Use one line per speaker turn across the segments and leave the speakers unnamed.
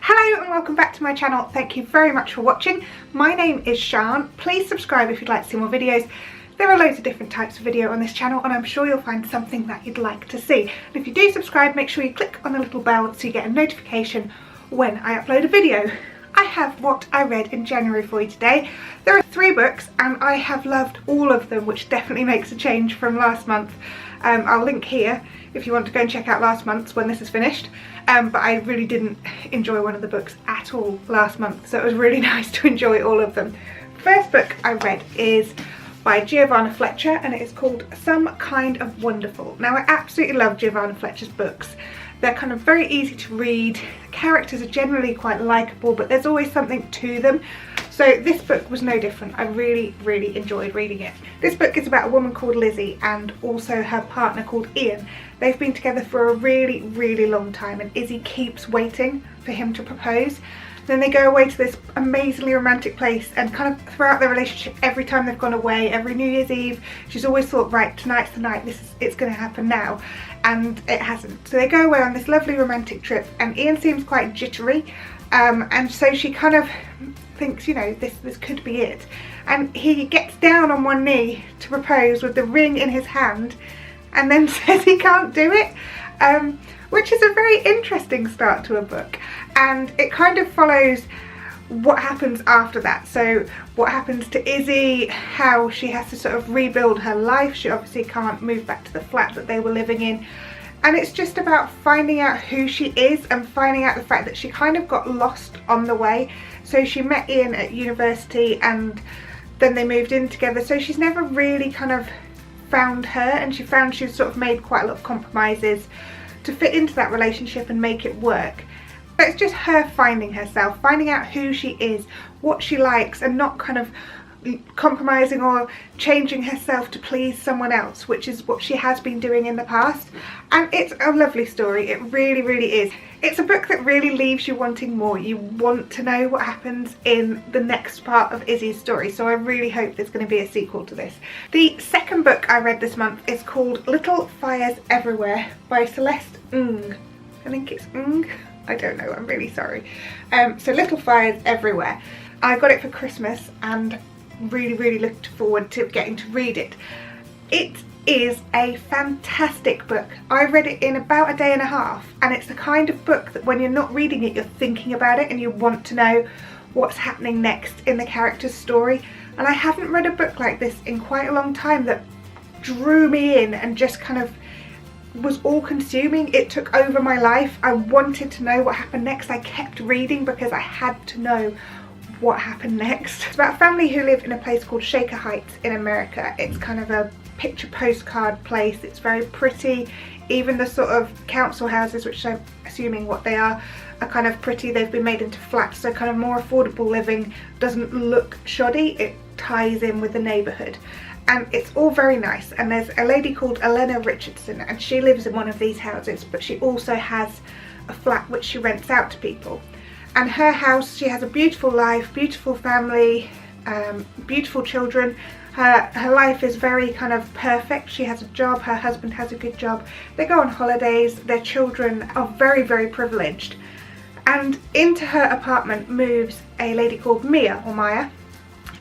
Hello and welcome back to my channel. Thank you very much for watching. My name is Sian. Please subscribe if you'd like to see more videos. There are loads of different types of video on this channel and I'm sure you'll find something that you'd like to see. And if you do subscribe, make sure you click on the little bell so you get a notification when I upload a video. I have what I read in January for you today. There are 3 books and I have loved all of them, which definitely makes a change from last month. I'll link here if you want to go and check out last month's when this is finished. But I really didn't enjoy one of the books at all last month, so it was really nice to enjoy all of them. First book I read is by Giovanna Fletcher and it is called Some Kind of Wonderful. Now I absolutely love Giovanna Fletcher's books. They're kind of very easy to read, the characters are generally quite likeable, but there's always something to them. So this book was no different. I really enjoyed reading it. This book is about a woman called Lizzie and also her partner called Ian. They've been together for a really long time and Izzy keeps waiting for him to propose. Then they go away to this amazingly romantic place, and kind of throughout their relationship, every time they've gone away, every New Year's Eve, she's always thought, right, tonight's the night, it's going to happen now, and it hasn't. So they go away on this lovely romantic trip and Ian seems quite jittery, and so she kind of thinks, you know, this could be it. And he gets down on one knee to propose with the ring in his hand and then says he can't do it, which is a very interesting start to a book. And it kind of follows what happens after that. So what happens to Izzy, how she has to sort of rebuild her life. She obviously can't move back to the flat that they were living in. And it's just about finding out who she is and finding out the fact that she kind of got lost on the way. So she met Ian at university and then they moved in together. So she's never really kind of found her, and she found she's sort of made quite a lot of compromises to fit into that relationship and make it work. But it's just her finding herself, finding out who she is, what she likes, and not kind of compromising or changing herself to please someone else, which is what she has been doing in the past. And it's a lovely story, it really is. It's a book that really leaves you wanting more. You want to know what happens in the next part of Izzy's story, so I really hope there's going to be a sequel to this. The second book I read this month is called Little Fires Everywhere by Celeste. I think it's I don't know, I'm really sorry. So Little Fires Everywhere. I got it for Christmas and really looked forward to getting to read it. It is a fantastic book. I read it in about a day and a half, and it's the kind of book that when you're not reading it, you're thinking about it and you want to know what's happening next in the character's story. And I haven't read a book like this in quite a long time that drew me in and just kind of was all consuming. It took over my life. I wanted to know what happened next. I kept reading because I had to know what happened next. It's about a family who live in a place called Shaker Heights in America. It's kind of a picture postcard place. It's very pretty. Even the sort of council houses, which I'm assuming what they are kind of pretty. They've been made into flats, so kind of more affordable living, doesn't look shoddy. It ties in with the neighbourhood. And it's all very nice, and there's a lady called Eleanor Richardson and she lives in one of these houses, but she also has a flat which she rents out to people. And her house, she has a beautiful life, beautiful family, beautiful children. Her life is very kind of perfect. She has a job, her husband has a good job, they go on holidays, their children are very privileged. And into her apartment moves a lady called Maya,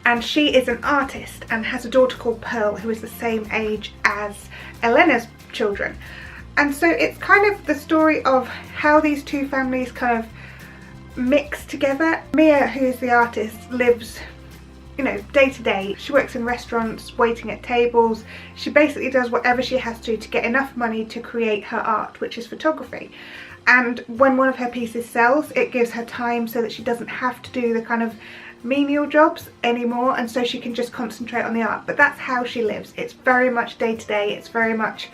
and she is an artist and has a daughter called Pearl who is the same age as Eleanor's children. And so it's kind of the story of how these two families kind of mix together. Mia, who's the artist, lives, you know, day to day. She works in restaurants, waiting at tables. She basically does whatever she has to get enough money to create her art, which is photography. And when one of her pieces sells, it gives her time so that she doesn't have to do the kind of menial jobs anymore, and so she can just concentrate on the art. But that's how she lives. It's very much day to day. It's very much,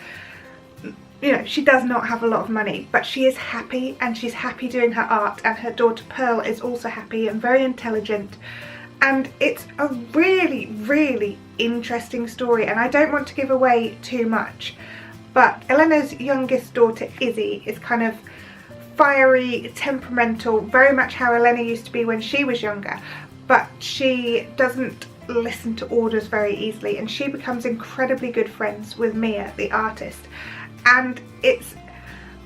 you know, she does not have a lot of money, but she is happy, and she's happy doing her art, and her daughter Pearl is also happy and very intelligent. And it's a really interesting story, and I don't want to give away too much, but Eleanor's youngest daughter Izzy is kind of fiery, temperamental, very much how Eleanor used to be when she was younger, but she doesn't listen to orders very easily, and she becomes incredibly good friends with Mia, the artist. And it's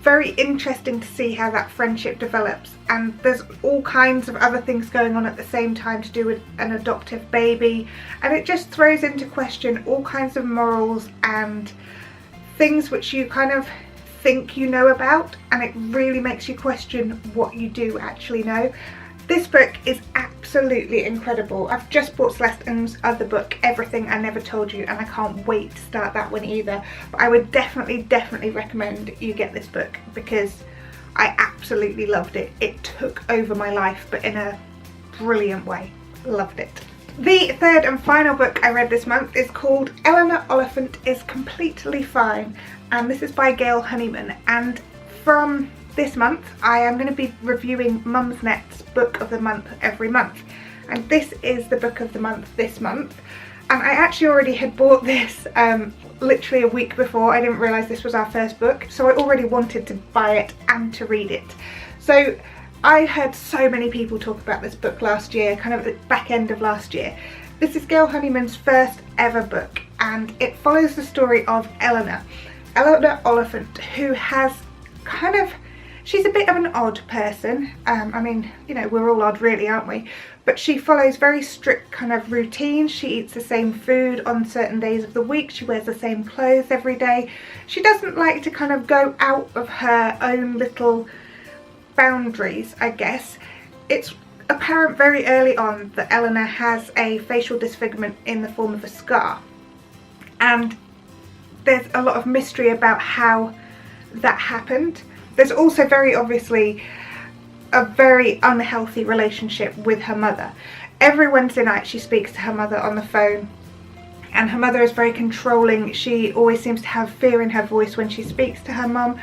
very interesting to see how that friendship develops, and there's all kinds of other things going on at the same time to do with an adoptive baby, and it just throws into question all kinds of morals and things which you kind of think you know about, and it really makes you question what you do actually know. This book is absolutely incredible. I've just bought Celeste's other book, Everything I Never Told You, and I can't wait to start that one either. But I would definitely recommend you get this book because I absolutely loved it. It took over my life, but in a brilliant way. Loved it. The third and final book I read this month is called Eleanor, Oliphant is Completely Fine, and this is by Gail Honeyman. And from this month I am going to be reviewing Mumsnet's book of the month every month, and this is the book of the month this month. And I actually already had bought this literally a week before. I didn't realise this was our first book, so I already wanted to buy it and to read it. So I heard so many people talk about this book last year, kind of at the back end of last year. This is Gail Honeyman's first ever book, and it follows the story of Eleanor Oliphant, who has kind of, she's a bit of an odd person. I mean, you know, we're all odd really, aren't we? But she follows very strict kind of routines. She eats the same food on certain days of the week. She wears the same clothes every day. She doesn't like to kind of go out of her own little boundaries, I guess. It's apparent very early on that Eleanor has a facial disfigurement in the form of a scar. And there's a lot of mystery about how that happened. There's also very obviously a very unhealthy relationship with her mother. Every Wednesday night she speaks to her mother on the phone, and her mother is very controlling. She always seems to have fear in her voice when she speaks to her mum,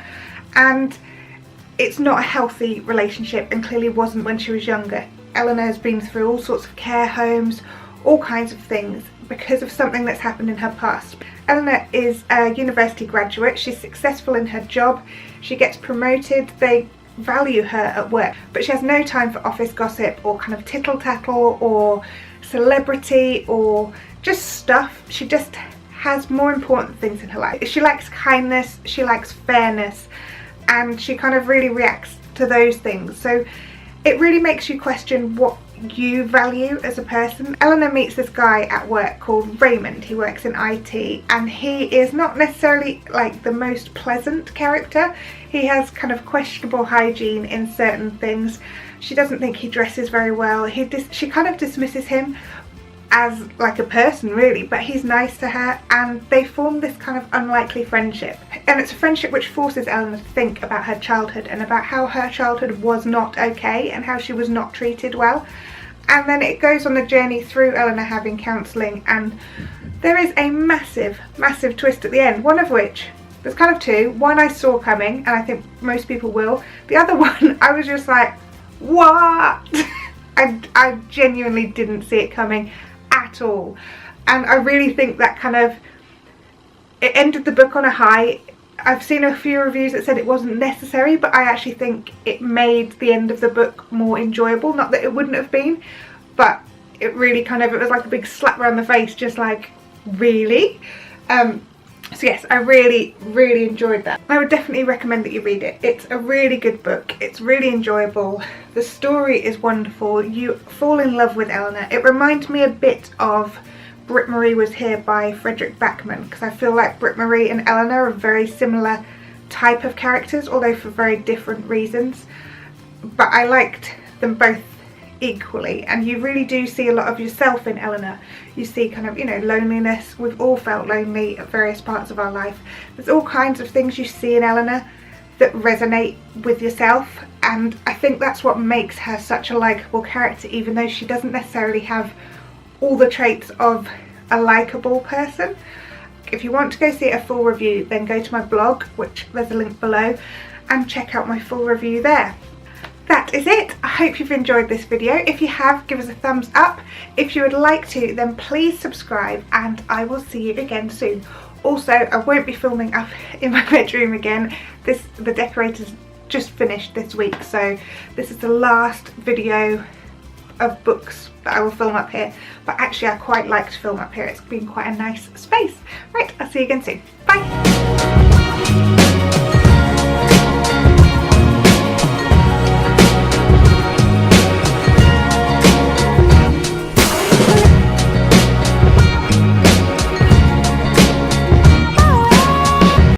and it's not a healthy relationship, and clearly wasn't when she was younger. Eleanor has been through all sorts of care homes, all kinds of things, because of something that's happened in her past. Eleanor is a university graduate. She's successful in her job. She gets promoted. They value her at work, but she has no time for office gossip or kind of tittle-tattle or celebrity or just stuff. She just has more important things in her life. She likes kindness, she likes fairness, and she kind of really reacts to those things. So it really makes you question what you value as a person. Eleanor meets this guy at work called Raymond. He works in IT, and he is not necessarily like the most pleasant character. He has kind of questionable hygiene in certain things. She doesn't think he dresses very well. She kind of dismisses him as like a person really, but he's nice to her, and they form this kind of unlikely friendship. And it's a friendship which forces Eleanor to think about her childhood and about how her childhood was not okay and how she was not treated well. And then it goes on a journey through Eleanor having counselling, and there is a massive twist at the end, one of which, there's kind of two. One I saw coming, and I think most people will. The other one I was just like, what? I genuinely didn't see it coming at all, and I really think that kind of, it ended the book on a high. I've seen a few reviews that said it wasn't necessary, but I actually think it made the end of the book more enjoyable. Not that it wouldn't have been, but it really kind of, it was like a big slap around the face, just like, really? So yes, I really enjoyed that. I would definitely recommend that you read it. It's a really good book. It's really enjoyable. The story is wonderful. You fall in love with Eleanor. It reminds me a bit of Britt Marie Was Here by Frederick Backman, because I feel like Britt Marie and Eleanor are very similar type of characters, although for very different reasons. But I liked them both equally, and you really do see a lot of yourself in Eleanor. You see kind of, you know, loneliness. We've all felt lonely at various parts of our life. There's all kinds of things you see in Eleanor that resonate with yourself, and I think that's what makes her such a likeable character, even though she doesn't necessarily have all the traits of a likeable person. If you want to go see a full review, then go to my blog, which there's a link below, and check out my full review there. That is it. I hope you've enjoyed this video. If you have, give us a thumbs up. If you would like to, then please subscribe, and I will see you again soon. Also, I won't be filming up in my bedroom again. The decorators just finished this week, so this is the last video of books that I will film up here. But actually I quite like to film up here. It's been quite a nice space. Right, I'll see you again soon. Bye!